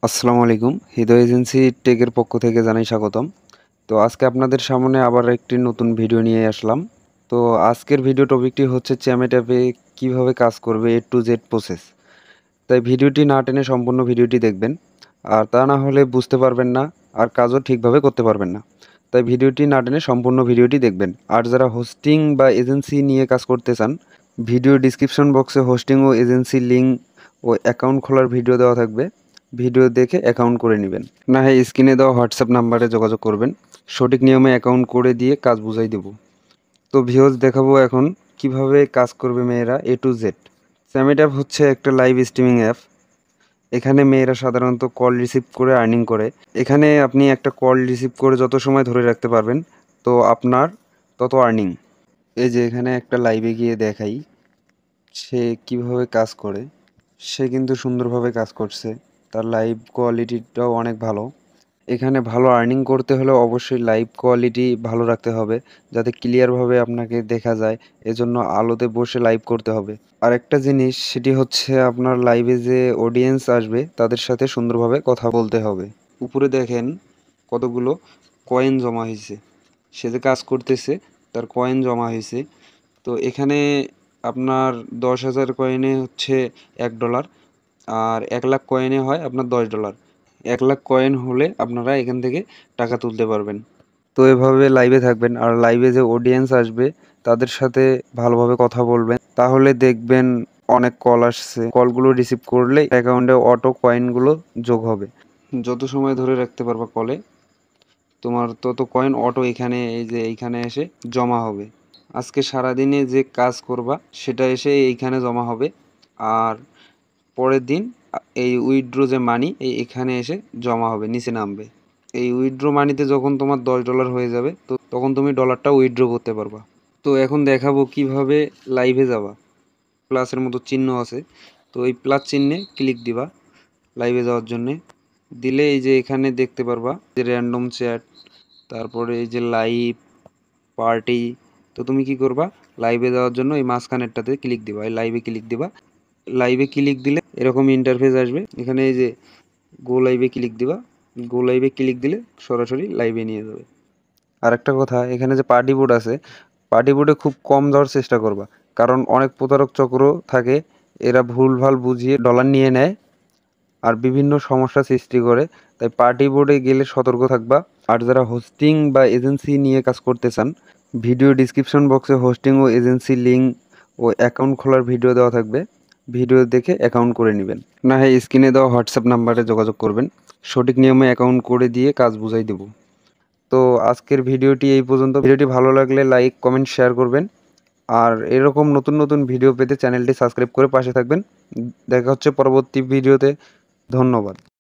আসসালামু আলাইকুম। হৃদয় এজেন্সি টেকের পক্ষ থেকে জানাই স্বাগতম। তো আজকে আপনাদের সামনে আবার একটি নতুন ভিডিও নিয়ে আসলাম। তো আজকের ভিডিও টপিকটি হচ্ছে চ্যামেট অ্যাপে কীভাবে কাজ করবে A to Z প্রসেস। তাই ভিডিওটি না টেনে সম্পূর্ণ ভিডিওটি দেখবেন। আর তা না হলে বুঝতে পারবেন না আর কাজও ঠিকভাবে করতে পারবেন না। তাই ভিডিওটি না টেনে সম্পূর্ণ ভিডিওটি দেখবেন। আর যারা হোস্টিং বা এজেন্সি নিয়ে কাজ করতে চান, ভিডিও ডিসক্রিপশন বক্সে হোস্টিং ও এজেন্সি লিঙ্ক ও অ্যাকাউন্ট খোলার ভিডিও দেওয়া থাকবে। ভিডিও দেখে অ্যাকাউন্ট করে নেবেন। না হয় স্ক্রিনে দেওয়া হোয়াটসঅ্যাপ নাম্বারে যোগাযোগ করবেন। সঠিক নিয়মে অ্যাকাউন্ট করে দিয়ে কাজ বুঝাই দেব। তো ভিউয়ার্স, দেখাবো এখন কিভাবে কাজ করবে মেয়েরা A to Z। স্যামিট অ্যাপ হচ্ছে একটা লাইভ স্ট্রিমিং অ্যাপ। এখানে মেয়েরা সাধারণত কল রিসিভ করে আর্নিং করে। এখানে আপনি একটা কল রিসিভ করে যত সময় ধরে রাখতে পারবেন, তো আপনার তত আর্নিং। এই যে এখানে একটা লাইভে গিয়ে দেখাই সে কিভাবে কাজ করে। সে কিন্তু সুন্দরভাবে কাজ করছে। তার লাইভ কোয়ালিটিটাও অনেক ভালো। এখানে ভালো আর্নিং করতে হলে অবশ্যই লাইভ কোয়ালিটি ভালো রাখতে হবে, যাতে ক্লিয়ারভাবে আপনাকে দেখা যায়। এজন্য আলোতে বসে লাইভ করতে হবে। আরেকটা জিনিস, সেটি হচ্ছে আপনার লাইভে যে অডিয়েন্স আসবে তাদের সাথে সুন্দরভাবে কথা বলতে হবে। উপরে দেখেন কতগুলো কয়েন জমা হয়েছে। সে যে কাজ করতেছে তার কয়েন জমা হয়েছে। তো এখানে আপনার 10,000 কয়েনে হচ্ছে $1, আর 1,00,000 কয়েনে হয় আপনার $10। 1,00,000 কয়েন হলে আপনারা এখান থেকে টাকা তুলতে পারবেন। তো এভাবে লাইভে থাকবেন, আর লাইভে যে অডিয়েন্স আসবে তাদের সাথে ভালোভাবে কথা বলবেন। তাহলে দেখবেন অনেক কল আসছে। কলগুলো রিসিভ করলে অ্যাকাউন্টে অটো কয়েনগুলো যোগ হবে। যত সময় ধরে রাখতে পারবা কলে, তোমার তত কয়েন অটো এখানে এই যে এইখানে এসে জমা হবে। আজকে সারাদিনে যে কাজ করবা সেটা এসে এইখানে জমা হবে। আর পরের দিন এই উইথড্র যে মানি এখানে এসে জমা হবে, নিচে নামবে। এই উইথড্র মানিতে যখন তোমার $10 হয়ে যাবে, তো তখন তুমি ডলারটা উইথড্র করতে পারবা। তো এখন দেখাবো কিভাবে লাইভে যাবা। প্লাসের মতো চিহ্ন আছে, তো এই প্লাস চিহ্নে ক্লিক দিবা লাইভে যাওয়ার জন্যে। দিলে এই যে এখানে দেখতে পারবা যে র্যান্ডম চ্যাট, তারপরে এই যে লাইভ পার্টি। তো তুমি কি করবা, লাইভে যাওয়ার জন্য এই মাঝখানেরটাতে ক্লিক দিবা, এই লাইভে ক্লিক দিবা। লাইভে ক্লিক দিলে এরকম ইন্টারফেস আসবে। এখানে এই যে গো লাইভে ক্লিক দিবা। গো লাইভে ক্লিক দিলে সরাসরি লাইভে নিয়ে যাবে। আর একটা কথা, এখানে যে পার্টি বোর্ড আছে, পার্টি বোর্ডে খুব কম যাওয়ার চেষ্টা করবা, কারণ অনেক প্রতারক চক্র থাকে। এরা ভুলভাল বুঝিয়ে ডলার নিয়ে নেয় আর বিভিন্ন সমস্যা সৃষ্টি করে। তাই পার্টি বোর্ডে গেলে সতর্ক থাকবা। আর যারা হোস্টিং বা এজেন্সি নিয়ে কাজ করতে চান, ভিডিও ডিসক্রিপশন বক্সে হোস্টিং ও এজেন্সি লিঙ্ক ও অ্যাকাউন্ট খোলার ভিডিও দেওয়া থাকবে। ভিডিও দেখে অ্যাকাউন্ট করে নেবেন। না হয় স্ক্রিনে দেওয়া হোয়াটসঅ্যাপ নাম্বারে যোগাযোগ করবেন। সঠিক নিয়মে অ্যাকাউন্ট করে দিয়ে কাজ বুঝাই দেব। তো আজকের ভিডিওটি এই পর্যন্ত। ভিডিওটি ভালো লাগলে লাইক কমেন্ট শেয়ার করবেন। আর এরকম নতুন নতুন ভিডিও পেতে চ্যানেলটি সাবস্ক্রাইব করে পাশে থাকবেন। দেখা হচ্ছে পরবর্তী ভিডিওতে। ধন্যবাদ।